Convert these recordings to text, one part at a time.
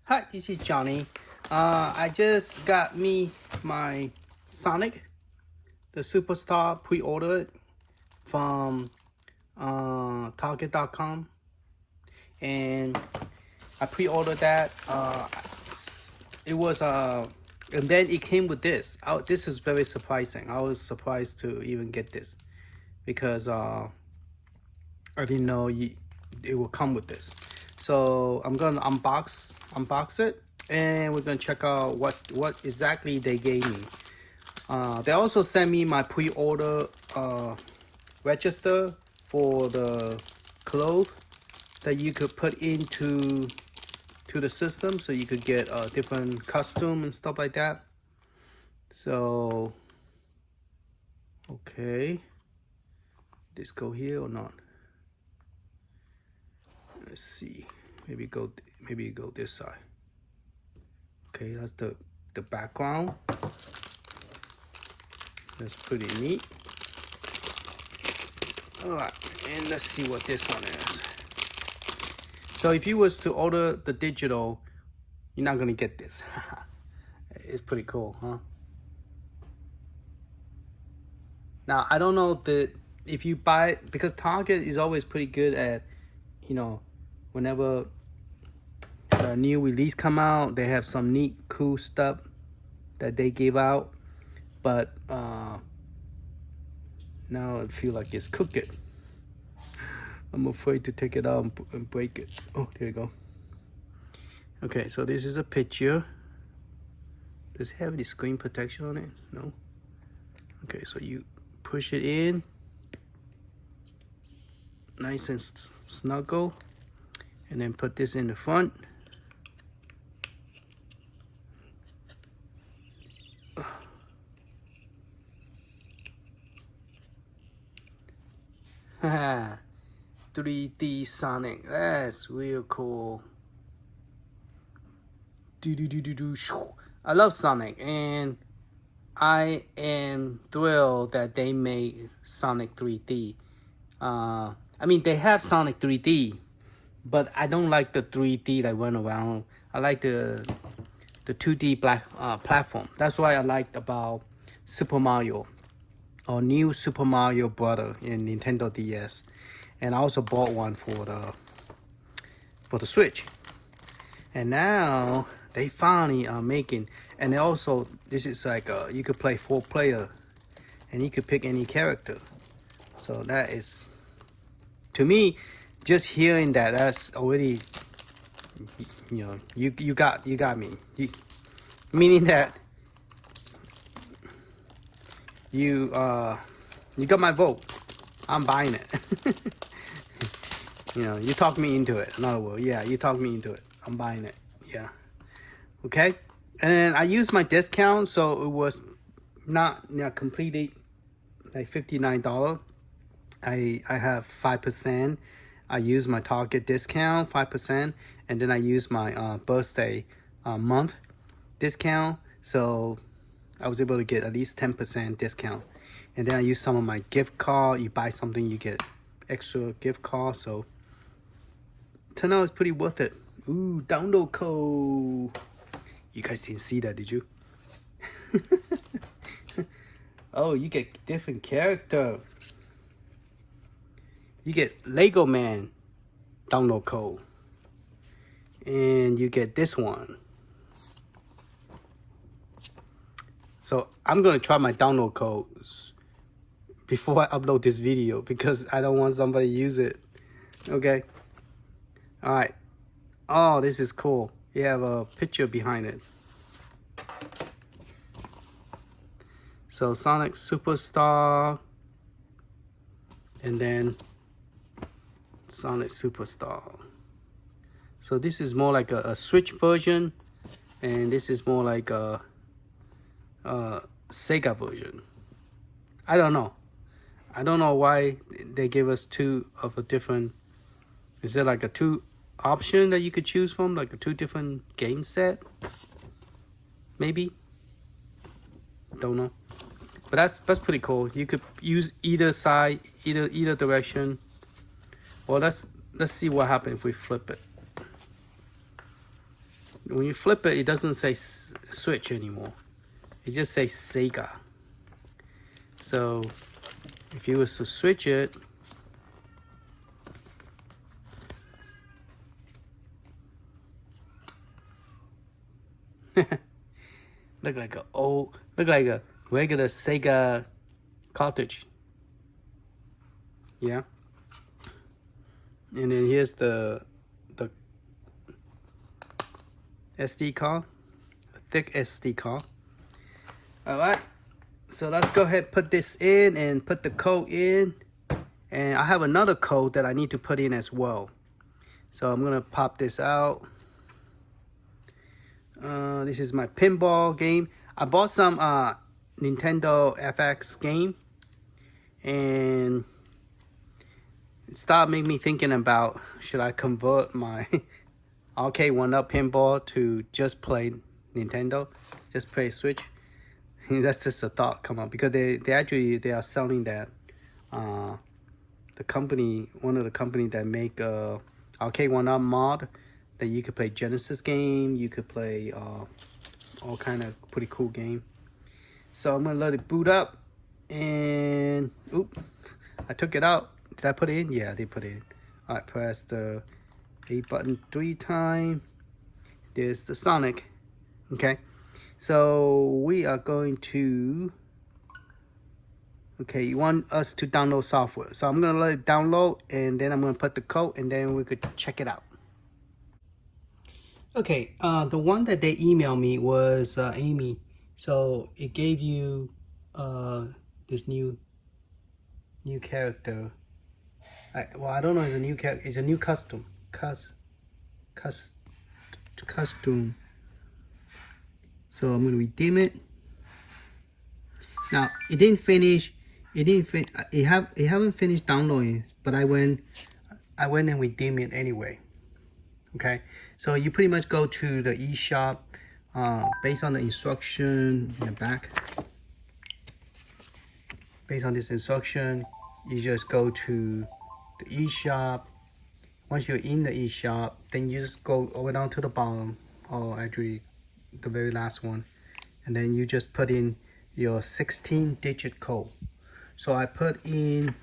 Hi, this is Johnny. I just got me my Sonic, the Superstar pre-ordered from Target.com, and I pre-ordered that. It was and then it came with this. This is very surprising. I was surprised to even get this because I didn't know it will come with this. So I'm gonna unbox it, and we're gonna check out what exactly they gave me. They also sent me my pre-order register for the clothes that you could put into the system, so you could get a different costume and stuff like that. So okay, this go here or not? Let's see. Maybe go this side. Okay, that's the background. That's pretty neat. All right, and let's see what this one is. So if you was to order the digital, you're not gonna get this. It's pretty cool, huh? Now I don't know if you buy it, because Target is always pretty good at, whenever the new release come out, they have some neat, cool stuff that they give out. But now I feel like it's crooked. I'm afraid to take it out and break it. Oh, there you go. Okay, so this is a picture. Does it have any screen protection on it? No. Okay, so you push it in, nice and snuggle, and then put this in the front. Haha. 3D Sonic. That's real cool. I love Sonic, and I am thrilled that they made Sonic 3D. I mean, they have Sonic 3D, but I don't like the 3D that went around. I like the 2D platform. That's what I liked about Super Mario, or New Super Mario Brother in Nintendo DS. And I also bought one for the Switch. And now they finally are making, and they also, this is like you could play 4-player, and you could pick any character. So that is, to me, just hearing that's already, you got me. Meaning that you got my vote. I'm buying it. You talked me into it. In other words, yeah, you talked me into it. I'm buying it. Yeah. Okay. And I used my discount, so it was not completely like $59. I have 5%. I use my Target discount 5%, and then I use my birthday month discount. So I was able to get at least 10% discount. And then I use some of my gift card. You buy something, you get extra gift card. So turned out it's pretty worth it. Ooh, download code. You guys didn't see that, did you? Oh, you get different character. You get Lego Man download code. And you get this one. So I'm gonna try my download codes before I upload this video, because I don't want somebody to use it. Okay. All right. Oh, this is cool. You have a picture behind it. So Sonic Superstar, and then Sonic Superstar. So this is more like a Switch version, and this is more like a Sega version. I don't know why they gave us two of a different. Is there like a two option that you could choose from, like a two different game set? Maybe. Don't know. But that's pretty cool. You could use either side, either direction. Well, let's see what happens if we flip it. when you flip it, it doesn't say Switch anymore. It just says Sega. So if you was to switch it, look like a regular Sega cartridge. Yeah. And then here's the SD card, a thick SD card. All right. So let's go ahead and put this in and put the code in. And I have another code that I need to put in as well. So I'm gonna pop this out. This is my pinball game. I bought some Nintendo FX game, and it started making me thinking about, should I convert my Arcade1Up pinball to just play Nintendo, just play Switch? That's just a thought come up, because they are selling that. The company, one of the company that make Arcade1Up mod, that you could play Genesis game, you could play all kind of pretty cool game. So I'm gonna let it boot up, and oop, I took it out. Did I put it in? Yeah, I did put it in. All right, press the A button 3 times. There's the Sonic. Okay, so we are going to. Okay, you want us to download software, so I'm gonna let it download, and then I'm gonna put the code, and then we could check it out. Okay, the one that they emailed me was Amy. So it gave you this new character. Well, I don't know. It's a new character. It's a new costume. Costume. So I'm gonna redeem it. Now it didn't finish. It haven't finished downloading, but I went and redeemed it anyway. Okay, so you pretty much go to the eShop based on the instruction in the back. Based on this instruction, you just go to the eShop. Once you're in the eShop, then you just go over down to the bottom, or actually the very last one, and then you just put in your 16-digit code. So I put in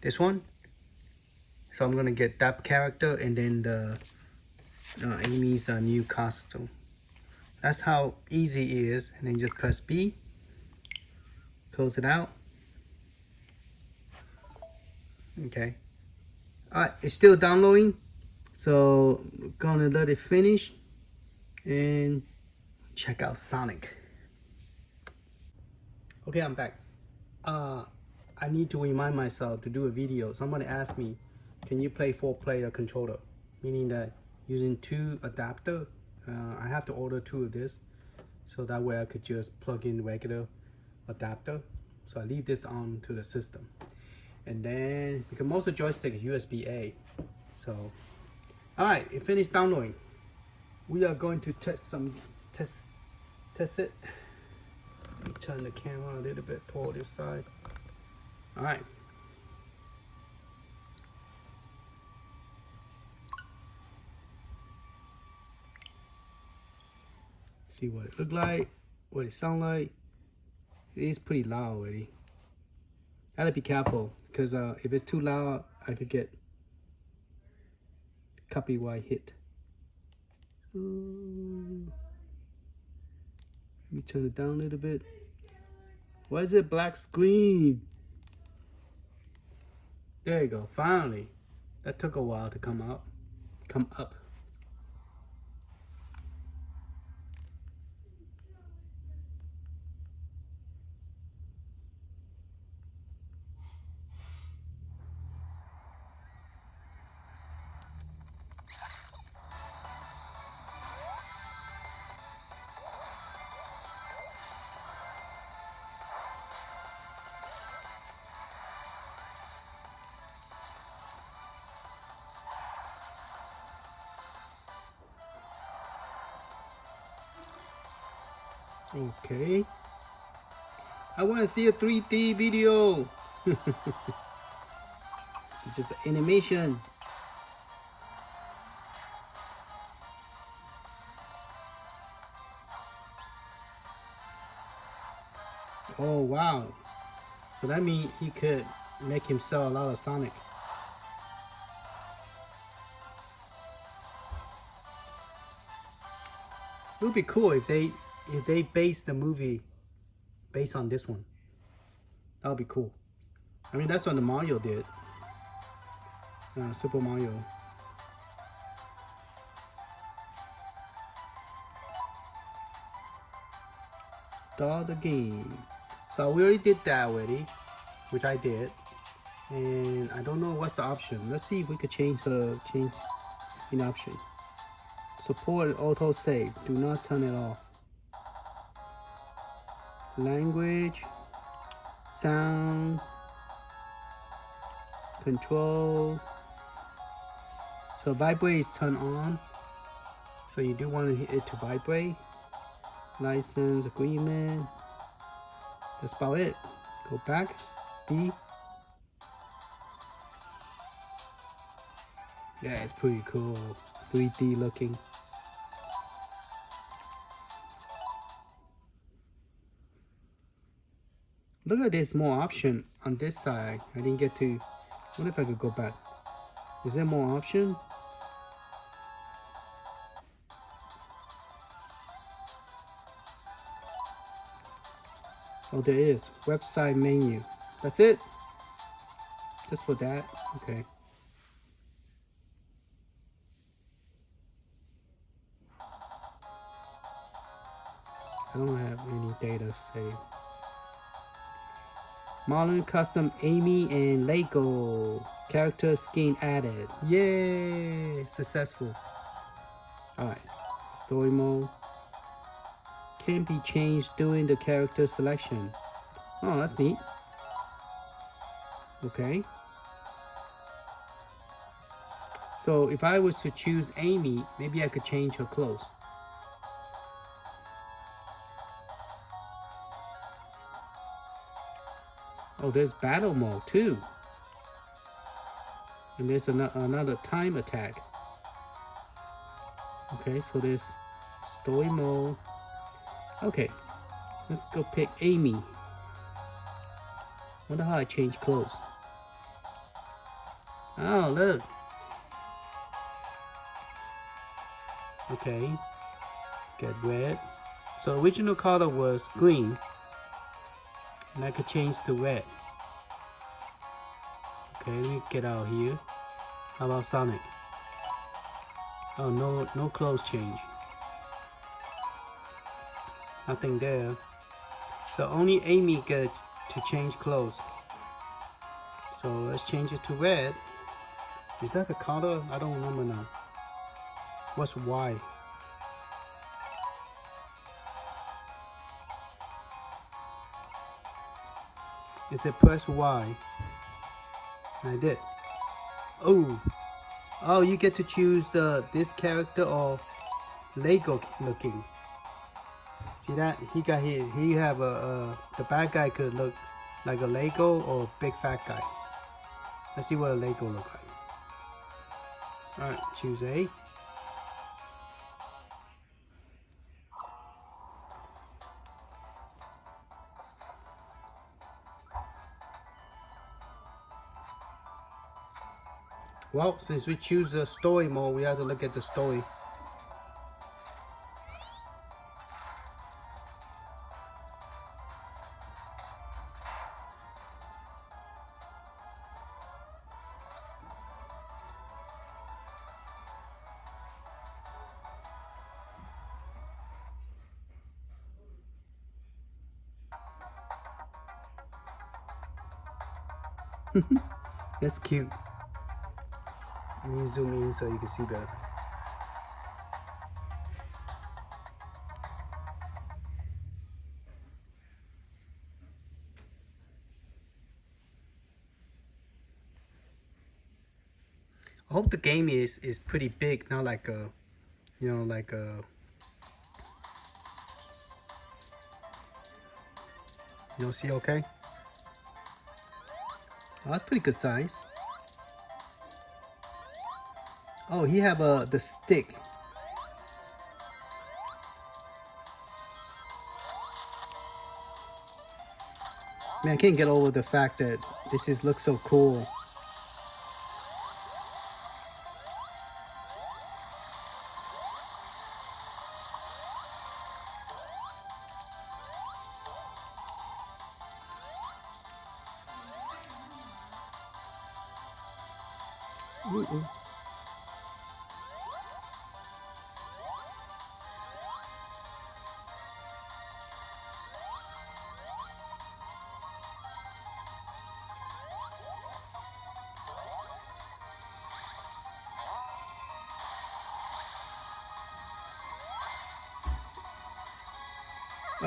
this one. So I'm gonna get that character, and then the Amy's new costume. That's how easy it is. And then just press B, close it out. Okay. All right, it's still downloading, so we're gonna let it finish and check out Sonic. Okay, I'm back. I need to remind myself to do a video. Somebody asked me, can you play 4-player controller? Meaning that using 2 adapter, I have to order 2 of this, so that way I could just plug in regular adapter. So I leave this on to the system. And then, because most of the joystick is USB-A. So, all right, it finished downloading. We are going to test it. Let me turn the camera a little bit toward this side. All right. See what it look like, what it sound like. It is pretty loud already. I gotta be careful, because if it's too loud, I could get copyright hit. Let me turn it down a little bit. Why is it black screen? There you go, finally. That took a while to come up. Okay. I want to see a 3D video. It's just animation. Oh wow. So that means he could make himself a lot of Sonic. It would be cool if they base the movie based on this one. That would be cool. I mean, that's what the Mario did. Super Mario. Start the game. So we already did that already, which I did. And I don't know what's the option. Let's see if we could change in option. Support auto save. Do not turn it off. Language, sound, control. So vibrate is turned on. So you do want it to vibrate. License agreement. That's about it. Go back. B. Yeah, it's pretty cool. 3D looking. Look like there's more option on this side. I didn't get to. I wonder if I could go back. Is there more option? Oh, there is. Website menu. That's it? Just for that? Okay. I don't have any data saved. Modern custom Amy and Lego character skin added. Yay! Successful. Alright. Story mode. Can be changed during the character selection. Oh, that's neat. Okay. So if I was to choose Amy, maybe I could change her clothes. Oh, there's battle mode too. And there's another time attack. Okay, so there's story mode. Okay, let's go pick Amy. Wonder how I change clothes. Oh, look. Okay, get red. So original color was green. And I could change to red. Okay, let me get out here. How about Sonic? Oh, no clothes change. Nothing there. So only Amy gets to change clothes. So let's change it to red. Is that the color? I don't remember now. What's Y? It said press Y. I did. Oh, you get to choose this character or Lego looking. See that? He have the bad guy could look like a Lego or big fat guy. Let's see what a Lego look like. Alright, choose A. Well, since we choose a story mode, we have to look at the story. That's cute. Let me zoom in so you can see better. I hope the game is pretty big, not like a, you know, like a. You don't see okay? Oh, that's pretty good size. Oh, he have the stick. Man, I can't get over the fact that this looks so cool.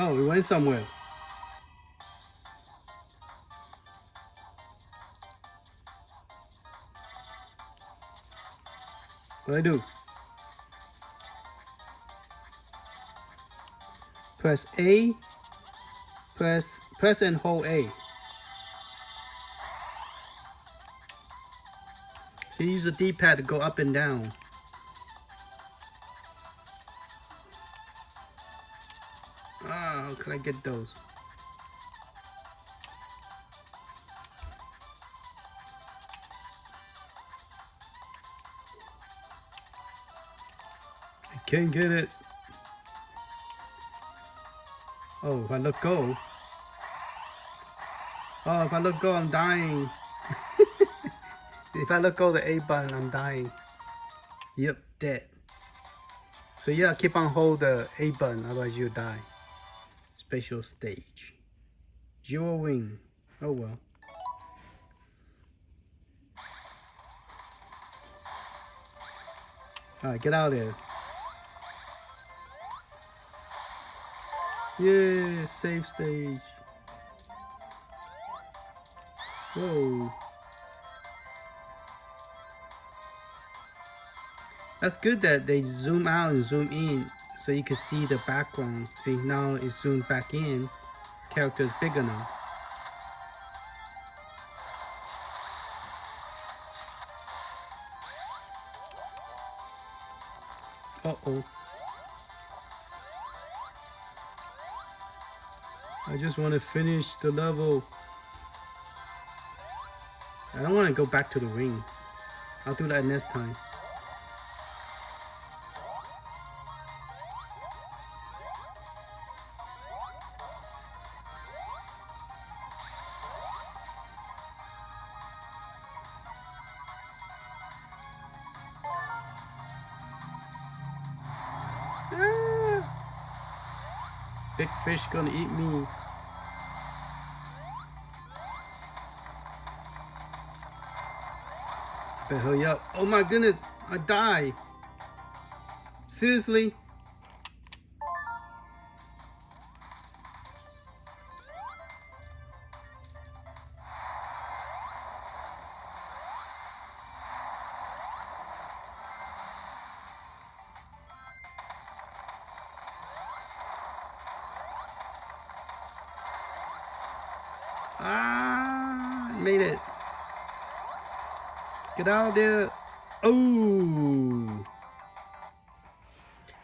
Oh, we went somewhere. What do I do? Press A. Press and hold A. So you use the D-pad to go up and down. Ah, how can I get those? I can't get it. Oh, if I let go. Oh, if I let go, I'm dying. If I let go of the A button, I'm dying. Yep, dead. So yeah, keep on hold the A button, otherwise you'll die. Special stage. Zero wing. Oh well. Alright, get out of there. Yeah, save stage. Whoa. That's good that they zoom out and zoom in so you can see the background. See, now it's zoomed back in. Character's bigger now. Uh-oh. I just want to finish the level. I don't want to go back to the ring. I'll do that next time. Ah! Big fish gonna eat me. Better hurry up. Oh my goodness, I die. Seriously? Ah, made it. Get out there. Oh.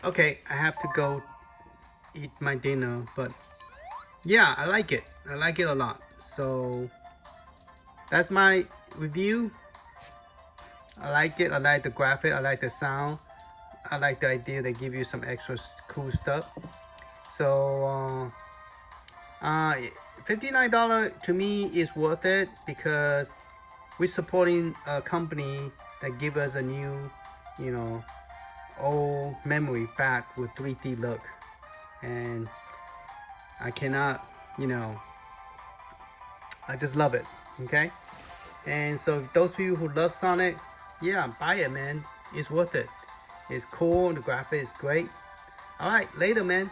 Okay, I have to go eat my dinner, but yeah, I like it. I like it a lot. So that's my review. I like it. I like the graphic. I like the sound. I like the idea they give you some extra cool stuff. So $59 to me is worth it because we're supporting a company that give us a new, you know, old memory back with 3D look, and I cannot, you know, I just love it. Okay, and so those people who love Sonic, yeah, buy it, man. It's worth it. It's cool. The graphic is great. All right, later, man.